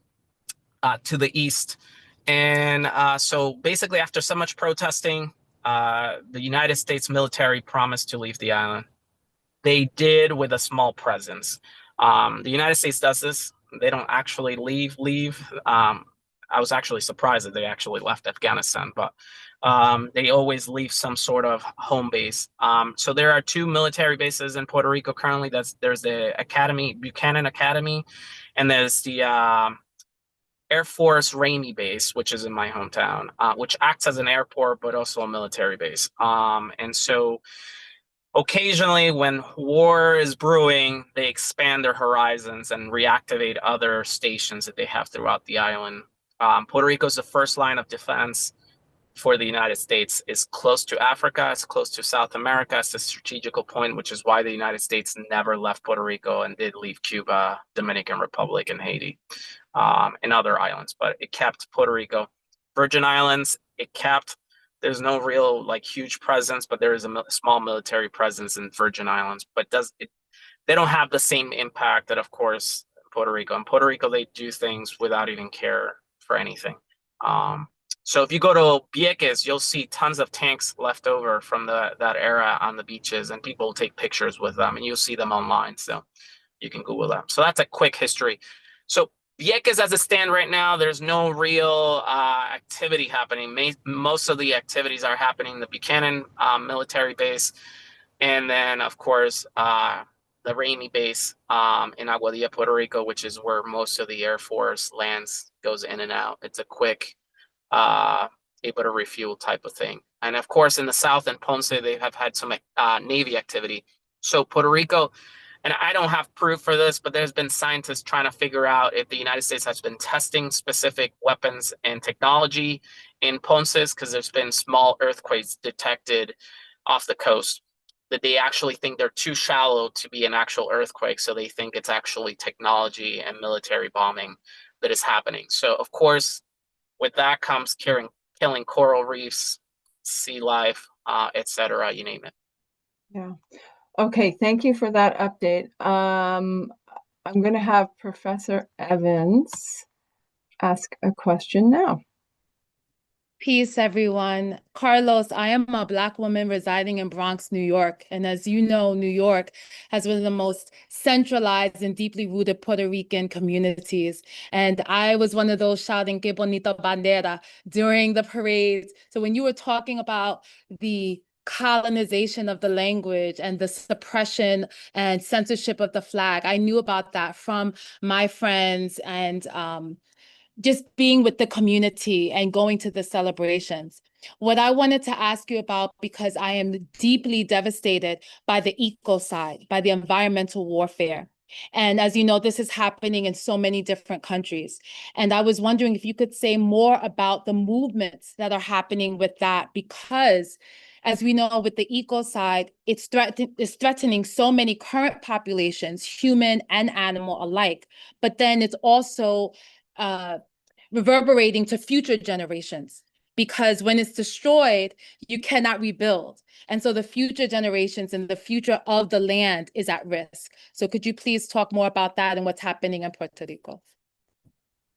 to the east. And so basically, after so much protesting, the United States military promised to leave the island. They did with a small presence. The United States does this. They don't actually leave. I was actually surprised that they actually left Afghanistan, but they always leave some sort of home base. So there are two military bases in Puerto Rico currently. There's the Academy, Buchanan Academy, and there's the Air Force Ramey base, which is in my hometown, which acts as an airport, but also a military base. And so occasionally when war is brewing, they expand their horizons and reactivate other stations that they have throughout the island. Puerto Rico is the first line of defense for the United States. Is close to Africa, it's close to South America. It's a strategical point, which is why the United States never left Puerto Rico and did leave Cuba, Dominican Republic, and Haiti, and other islands. But it kept Puerto Rico. Virgin Islands, it kept. There's no real like huge presence, but there is a small military presence in Virgin Islands. But they don't have the same impact that, of course, Puerto Rico. In Puerto Rico, they do things without even care for anything. So if you go to Vieques, you'll see tons of tanks left over from that era on the beaches, and people take pictures with them, and you'll see them online. So you can Google them. So that's a quick history. So Vieques, as it stands right now, there's no real activity happening. Most of the activities are happening in the Buchanan military base, and then, of course, the Ramey base in Aguadilla, Puerto Rico, which is where most of the Air Force lands, goes in and out. It's a quick, able to refuel type of thing. And of course, in the south in Ponce, they have had some Navy activity. So Puerto Rico, and I don't have proof for this, but there's been scientists trying to figure out if the United States has been testing specific weapons and technology in Ponce, because there's been small earthquakes detected off the coast that they actually think they're too shallow to be an actual earthquake. So they think it's actually technology and military bombing that is happening. So of course, with that comes killing coral reefs, sea life, etc. You name it. Yeah. Okay, thank you for that update. I'm going to have Professor Evans ask a question now. Peace, everyone. Carlos, I am a Black woman residing in Bronx, New York. And as you know, New York has one of the most centralized and deeply rooted Puerto Rican communities. And I was one of those shouting "Que bonita bandera" during the parades. So when you were talking about the colonization of the language and the suppression and censorship of the flag, I knew about that from my friends and just being with the community and going to the celebrations. What I wanted to ask you about, because I am deeply devastated by the ecocide, by the environmental warfare. And as you know, this is happening in so many different countries. And I was wondering if you could say more about the movements that are happening with that, because As we know, with the ecocide, it's threatening so many current populations, human and animal alike. But then it's also reverberating to future generations, because when it's destroyed, you cannot rebuild. And so the future generations and the future of the land is at risk. So could you please talk more about that and what's happening in Puerto Rico?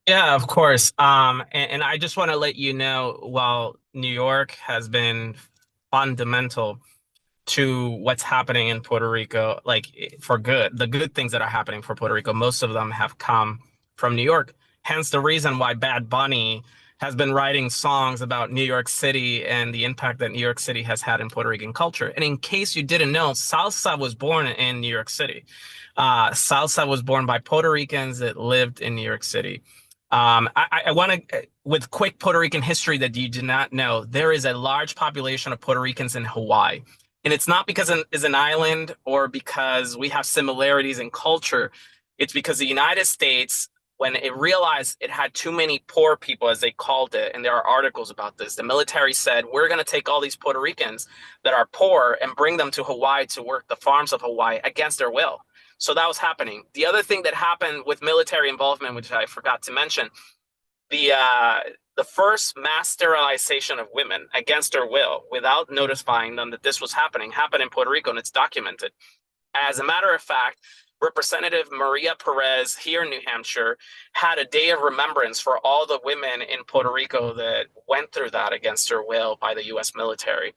Yeah, of course. And I just want to let you know, while New York has been fundamental to what's happening in Puerto Rico, like for good, the good things that are happening for Puerto Rico, most of them have come from New York. Hence the reason why Bad Bunny has been writing songs about New York City and the impact that New York City has had in Puerto Rican culture. And in case you didn't know, salsa was born in New York City. Salsa was born by Puerto Ricans that lived in New York City. I want to, with quick Puerto Rican history that you do not know, there is a large population of Puerto Ricans in Hawaii. And it's not because it's an island or because we have similarities in culture. It's because the United States, when it realized it had too many poor people, as they called it, and there are articles about this, the military said, we're going to take all these Puerto Ricans that are poor and bring them to Hawaii to work the farms of Hawaii against their will. So that was happening. The other thing that happened with military involvement, which I forgot to mention, the first mass sterilization of women against their will, without notifying them that this was happening, happened in Puerto Rico, and it's documented. As a matter of fact, Representative Maria Perez here in New Hampshire had a day of remembrance for all the women in Puerto Rico that went through that against their will by the U.S. military.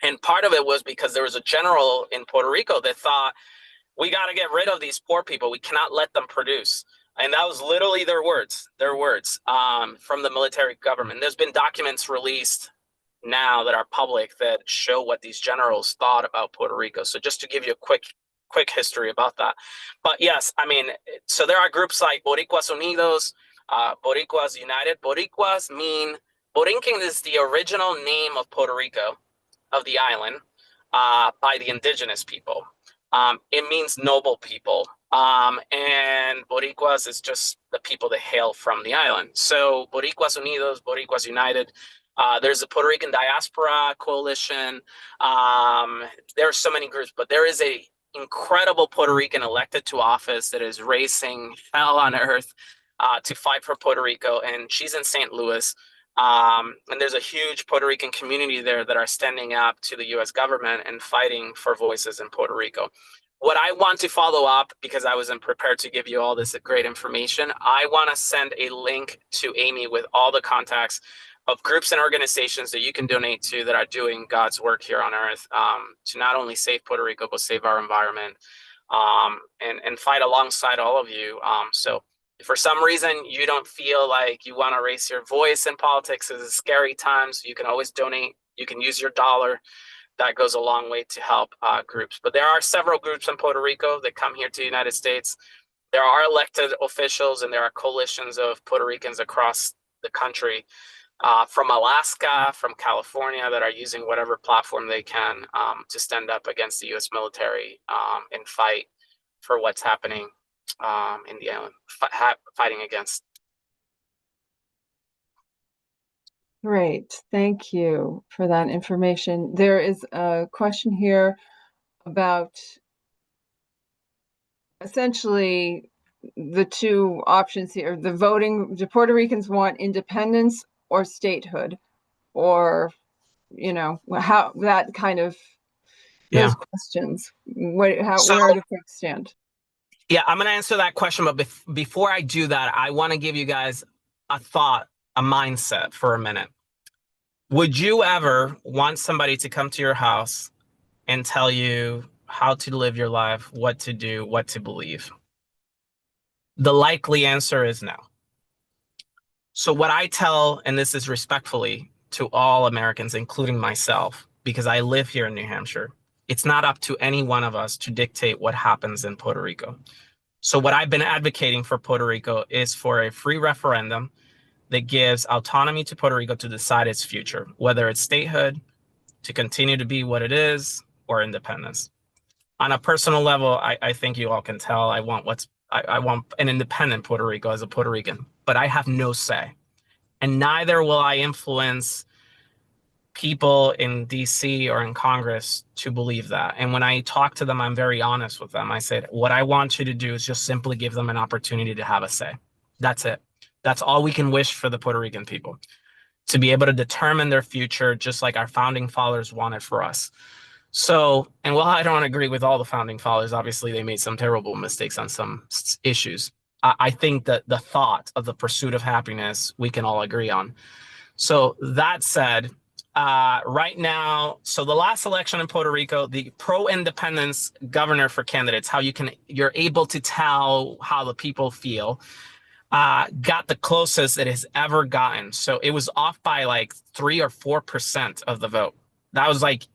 And part of it was because there was a general in Puerto Rico that thought, we got to get rid of these poor people. We cannot let them produce. And that was literally their words from the military government. There's been documents released now that are public that show what these generals thought about Puerto Rico. So just to give you a quick history about that. But yes, I mean, so there are groups like Boricuas Unidos, Boricuas United. Boricuas mean, Borinquen is the original name of Puerto Rico, of the island, by the indigenous people. It means noble people. And Boricuas is just the people that hail from the island. So Boricuas Unidos, Boricuas United. There's a Puerto Rican Diaspora Coalition. There are so many groups, but there is a incredible Puerto Rican elected to office that is racing hell on earth to fight for Puerto Rico. And she's in St. Louis. And there's a huge Puerto Rican community there that are standing up to the U.S. government and fighting for voices in Puerto Rico. What I want to follow up, because I wasn't prepared to give you all this great information, I want to send a link to Amy with all the contacts of groups and organizations that you can donate to that are doing God's work here on earth, to not only save Puerto Rico, but save our environment, and fight alongside all of you. So if for some reason you don't feel like you want to raise your voice in politics, it's scary times, you can always donate. You can use your dollar. That goes a long way to help groups. But there are several groups in Puerto Rico that come here to the United States. There are elected officials and there are coalitions of Puerto Ricans across the country, from Alaska, from California, that are using whatever platform they can to stand up against the U.S. military and fight for what's happening in the island, fighting against. Great. Thank you for that information. There is a question here about essentially the two options here. The voting, do Puerto Ricans want independence or statehood? Or, how that kind of, those questions, where do folks stand? Yeah, I'm going to answer that question. But before I do that, I want to give you guys a thought, a mindset for a minute. Would you ever want somebody to come to your house and tell you how to live your life, what to do, what to believe? The likely answer is no. So what I tell, and this is respectfully to all Americans, including myself, because I live here in New Hampshire, it's not up to any one of us to dictate what happens in Puerto Rico. So what I've been advocating for Puerto Rico is for a free referendum that gives autonomy to Puerto Rico to decide its future, whether it's statehood, to continue to be what it is, or independence. On a personal level, I think you all can tell I want an independent Puerto Rico as a Puerto Rican, but I have no say. And neither will I influence people in DC or in Congress to believe that. And when I talk to them, I'm very honest with them. I said, what I want you to do is just simply give them an opportunity to have a say. That's it. That's all we can wish for the Puerto Rican people, to be able to determine their future, just like our founding fathers wanted for us. So, and while I don't agree with all the founding fathers, obviously they made some terrible mistakes on some issues. I think that the thought of the pursuit of happiness, we can all agree on. So that said, right now, so the last election in Puerto Rico, the pro-independence governor for candidates, you're able to tell how the people feel, got the closest it has ever gotten. So it was off by like 3 or 4% of the vote. That was like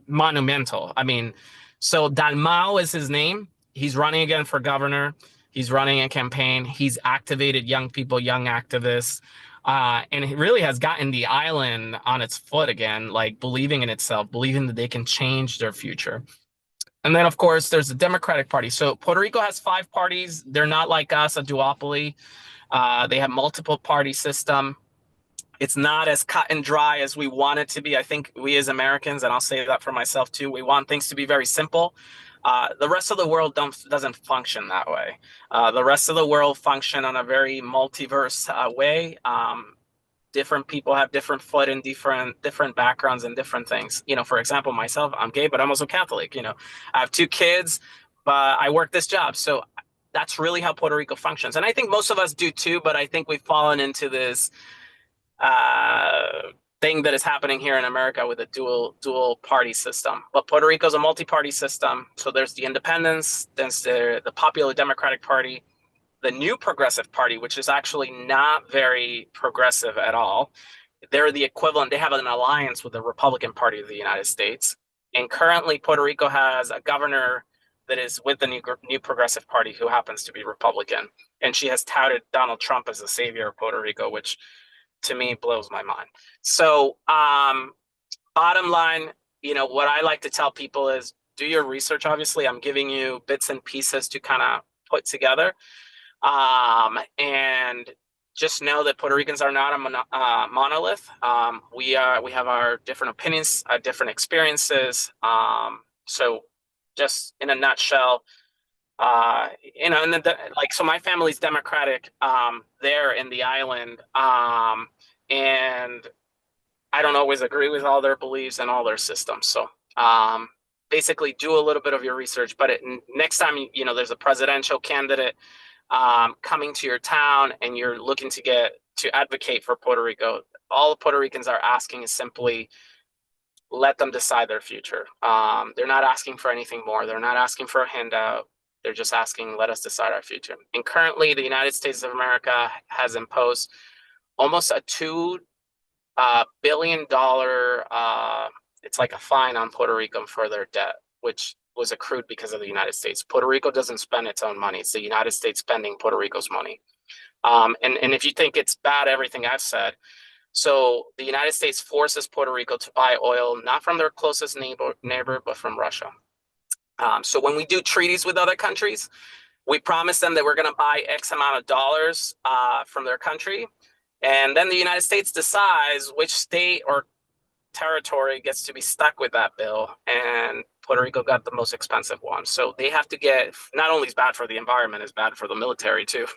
monumental. I mean, so Dalmau is his name. He's running again for governor. He's running a campaign. He's activated young people, young activists. And it really has gotten the island on its foot again, like believing in itself, believing that they can change their future. And then, of course, there's the Democratic Party. So Puerto Rico has 5 parties. They're not like us, a duopoly. They have multiple party system. It's not as cut and dry as we want it to be. I think we as Americans, and I'll say that for myself too, we want things to be very simple. The rest of the world doesn't function that way. The rest of the world function on a very multiverse way. Different people have different foot in different backgrounds and different things. You know, for example, myself, I'm gay, but I'm also Catholic. You know, I have 2 kids, but I work this job. So that's really how Puerto Rico functions. And I think most of us do too, but I think we've fallen into this thing that is happening here in America with a dual party system. But Puerto Rico is a multi-party system. So there's the independents, there's the Popular Democratic Party, the New Progressive Party, which is actually not very progressive at all. They're the equivalent. They have an alliance with the Republican Party of the United States. And currently Puerto Rico has a governor that is with the New Progressive Party who happens to be Republican. And she has touted Donald Trump as the savior of Puerto Rico, which to me blows my mind. So bottom line, you know, what I like to tell people is do your research. Obviously, I'm giving you bits and pieces to kind of put together. And just know that Puerto Ricans are not a monolith. We have our different opinions, different experiences. So just in a nutshell, you know, and like, so my family's Democratic there in the island, and I don't always agree with all their beliefs and all their systems. So basically do a little bit of your research, but next time, you know, there's a presidential candidate coming to your town and you're looking to advocate for Puerto Rico, all the Puerto Ricans are asking is simply let them decide their future. They're not asking for anything more. They're not asking for a handout. They're just asking, let us decide our future. And currently, the United States of America has imposed almost a $2 billion, it's like a fine on Puerto Rico for their debt, which was accrued because of the United States. Puerto Rico doesn't spend its own money. It's the United States spending Puerto Rico's money. And if you think it's bad, everything I've said, so the United States forces Puerto Rico to buy oil, not from their closest neighbor, but from Russia. So when we do treaties with other countries, we promise them that we're going to buy X amount of dollars from their country. And then the United States decides which state or territory gets to be stuck with that bill. And Puerto Rico got the most expensive one. So they have to get, not only is bad for the environment, it's bad for the military too.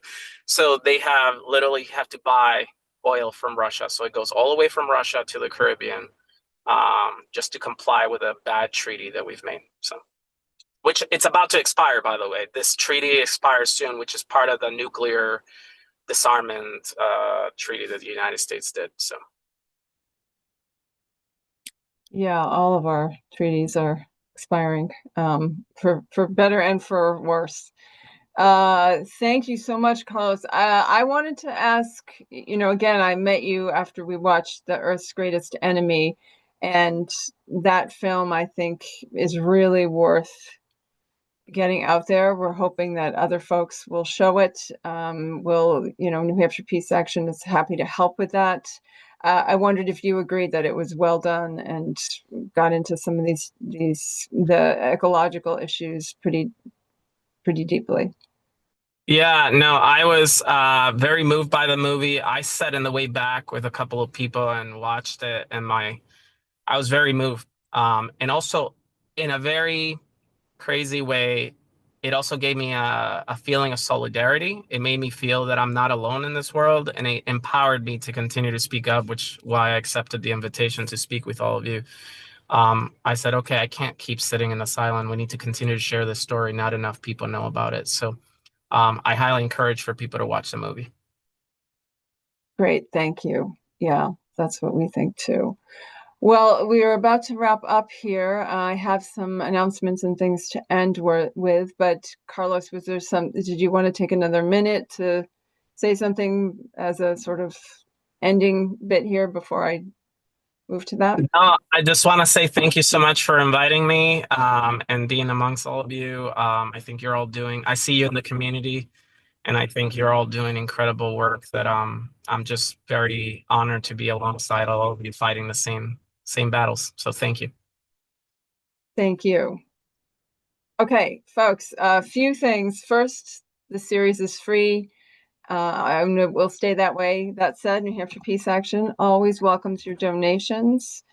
So they literally have to buy oil from Russia. So it goes all the way from Russia to the Caribbean just to comply with a bad treaty that we've made. So, which it's about to expire, by the way. This treaty expires soon, which is part of the nuclear disarmament treaty that the United States did. So, yeah, all of our treaties are expiring for better and for worse. Thank you so much, Carlos. I wanted to ask, you know, again, I met you after we watched The Earth's Greatest Enemy, and that film, I think, is really worth getting out there. We're hoping that other folks will show it. New Hampshire Peace Action is happy to help with that. I wondered if you agreed that it was well done and got into some of the ecological issues pretty deeply. Yeah, no, I was very moved by the movie. I sat in the way back with a couple of people and watched it, and I was very moved. And also in a very crazy way, it also gave me a feeling of solidarity. It made me feel that I'm not alone in this world, and it empowered me to continue to speak up, which why I accepted the invitation to speak with all of you. I said, okay, I can't keep sitting in the silent. We need to continue to share this story. Not enough people know about it. So I highly encourage for people to watch the movie. Great, thank you. Yeah, that's what we think too. Well, we are about to wrap up here. I have some announcements and things to end with, but Carlos, did you want to take another minute to say something as a sort of ending bit here before I move to that? No, I just want to say thank you so much for inviting me and being amongst all of you. I think you're all I see you in the community, and I think you're all doing incredible work that I'm just very honored to be alongside all of you fighting the same battles. So thank you. Thank you. Okay, folks, a few things. First, the series is free. We'll stay that way. That said, New Hampshire Peace Action always welcomes your donations.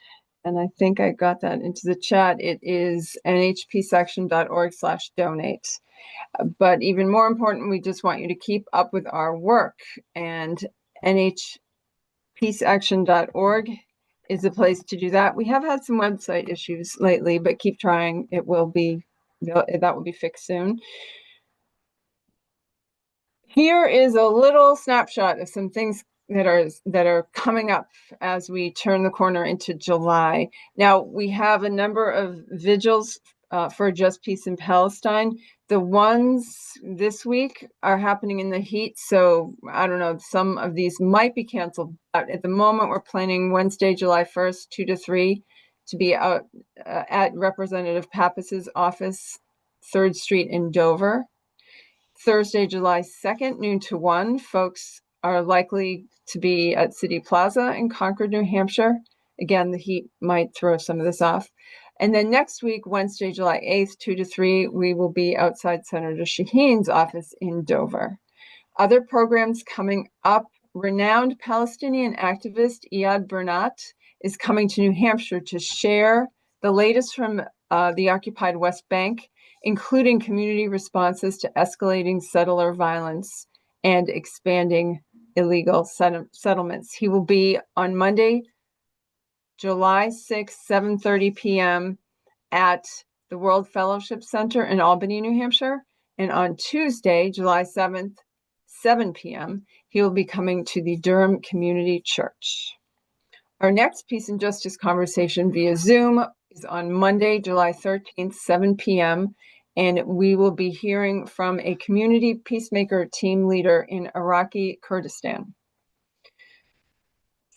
And I think I got that into the chat. It is nhpeaceaction.org/donate. But even more important, we just want you to keep up with our work. And nhpeaceaction.org is the place to do that. We have had some website issues lately, but keep trying. That will be fixed soon. Here is a little snapshot of some things that are coming up as we turn the corner into July. Now, we have a number of vigils for just peace in Palestine. The ones this week are happening in the heat, so I don't know, some of these might be canceled. But at the moment, we're planning Wednesday, July 1st, 2 to 3, to be out at Representative Pappas's office, 3rd Street in Dover. Thursday, July 2nd, noon to 1, folks are likely to be at City Plaza in Concord, New Hampshire. Again, the heat might throw some of this off. And then next week, Wednesday, July 8th, 2 to 3, we will be outside Senator Shaheen's office in Dover. Other programs coming up, renowned Palestinian activist Iyad Bernat is coming to New Hampshire to share the latest from the occupied West Bank, including community responses to escalating settler violence and expanding illegal settlements. He will be on Monday, July 6th, 7:30 p.m. at the World Fellowship Center in Albany, New Hampshire. And on Tuesday, July 7th, 7 p.m., he will be coming to the Durham Community Church. Our next Peace and Justice conversation via Zoom is on Monday, July 13th, 7 p.m., and we will be hearing from a community peacemaker team leader in Iraqi Kurdistan.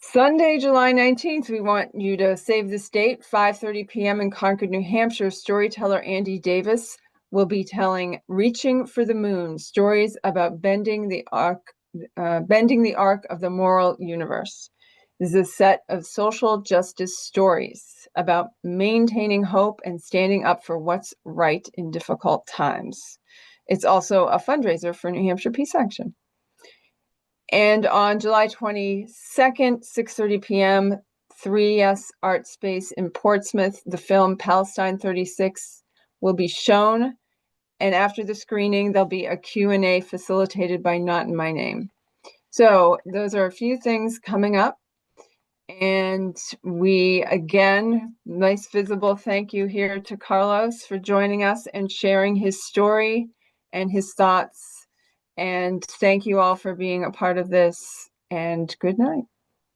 Sunday, July 19th, we want you to save this date, 5:30 p.m. in Concord, New Hampshire. Storyteller Andy Davis will be telling Reaching for the Moon, stories about bending the arc of the moral universe. This is a set of social justice stories about maintaining hope and standing up for what's right in difficult times. It's also a fundraiser for New Hampshire Peace Action. And on July 22nd, 6:30 p.m., 3S Art Space in Portsmouth, the film Palestine 36 will be shown. And after the screening, there'll be a Q&A facilitated by Not in My Name. So those are a few things coming up. And we, again, nice visible thank you here to Carlos for joining us and sharing his story and his thoughts. And thank you all for being a part of this, and good night.